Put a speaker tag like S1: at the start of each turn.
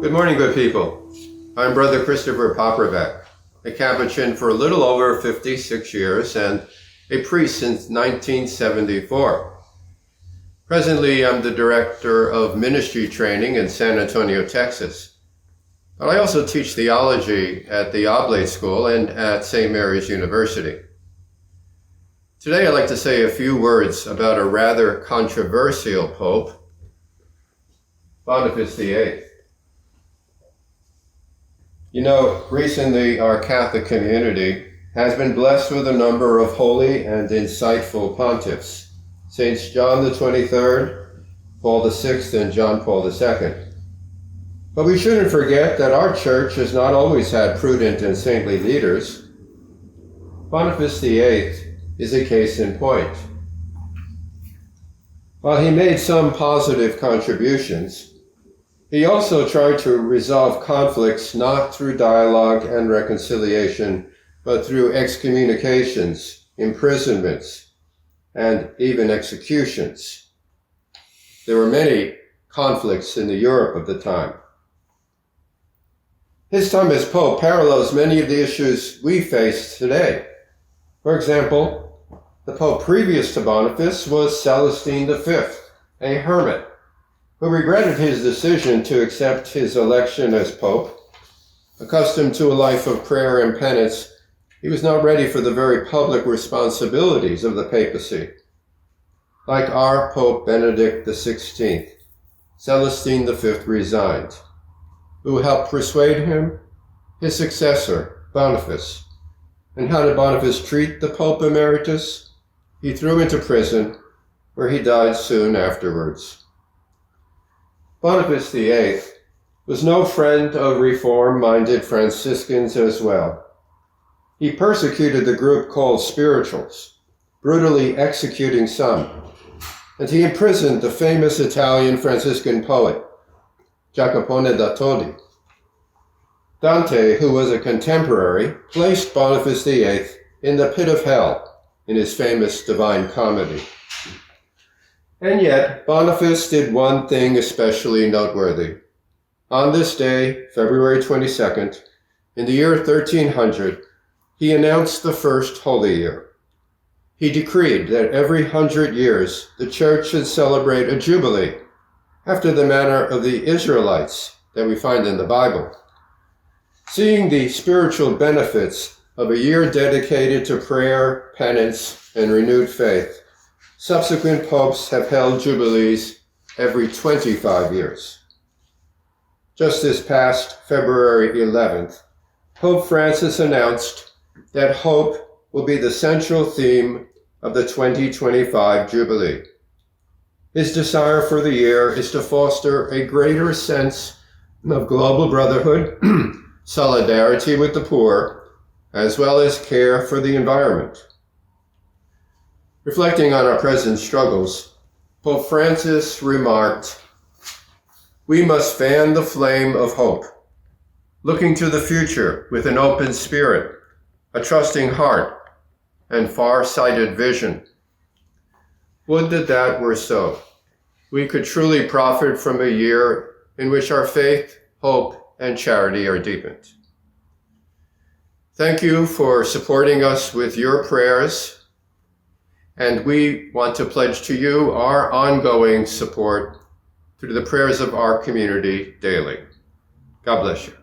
S1: Good morning, good people. I'm Brother Christopher Popravak, a Capuchin for a little over 56 years and a priest since 1974. Presently, I'm the Director of Ministry Training in San Antonio, Texas. But I also teach theology at the Oblate School and at St. Mary's University. Today, I'd like to say a few words about a rather controversial Pope, Boniface VIII. You know, recently our Catholic community has been blessed with a number of holy and insightful pontiffs, Saints John the 23rd, Paul the VI, and John Paul II. But we shouldn't forget that our church has not always had prudent and saintly leaders. Boniface VIII is a case in point. While he made some positive contributions, he also tried to resolve conflicts not through dialogue and reconciliation, but through excommunications, imprisonments, and even executions. There were many conflicts in the Europe of the time. His time as Pope parallels many of the issues we face today. For example, the Pope previous to Boniface was Celestine V, a hermit, who regretted his decision to accept his election as Pope. Accustomed to a life of prayer and penance, he was not ready for the very public responsibilities of the papacy. Like our Pope Benedict XVI, Celestine V resigned. Who helped persuade him? His successor, Boniface. And how did Boniface treat the Pope Emeritus? He threw him into prison, where he died soon afterwards. Boniface VIII was no friend of reform-minded Franciscans as well. He persecuted the group called spirituals, brutally executing some, and he imprisoned the famous Italian Franciscan poet, Jacopone da Todi. Dante, who was a contemporary, placed Boniface VIII in the pit of hell in his famous Divine Comedy. And yet, Boniface did one thing especially noteworthy. On this day, February 22nd, in the year 1300, he announced the first Holy Year. He decreed that every 100 years the Church should celebrate a jubilee, after the manner of the Israelites that we find in the Bible. Seeing the spiritual benefits of a year dedicated to prayer, penance, and renewed faith, subsequent popes have held jubilees every 25 years. Just this past February 11th, Pope Francis announced that hope will be the central theme of the 2025 Jubilee. His desire for the year is to foster a greater sense of global brotherhood, solidarity with the poor, as well as care for the environment. Reflecting on our present struggles, Pope Francis remarked, "We must fan the flame of hope, looking to the future with an open spirit, a trusting heart, and far-sighted vision. Would that were so. We could truly profit from a year in which our faith, hope, and charity are deepened." Thank you for supporting us with your prayers, and we want to pledge to you our ongoing support through the prayers of our community daily. God bless you.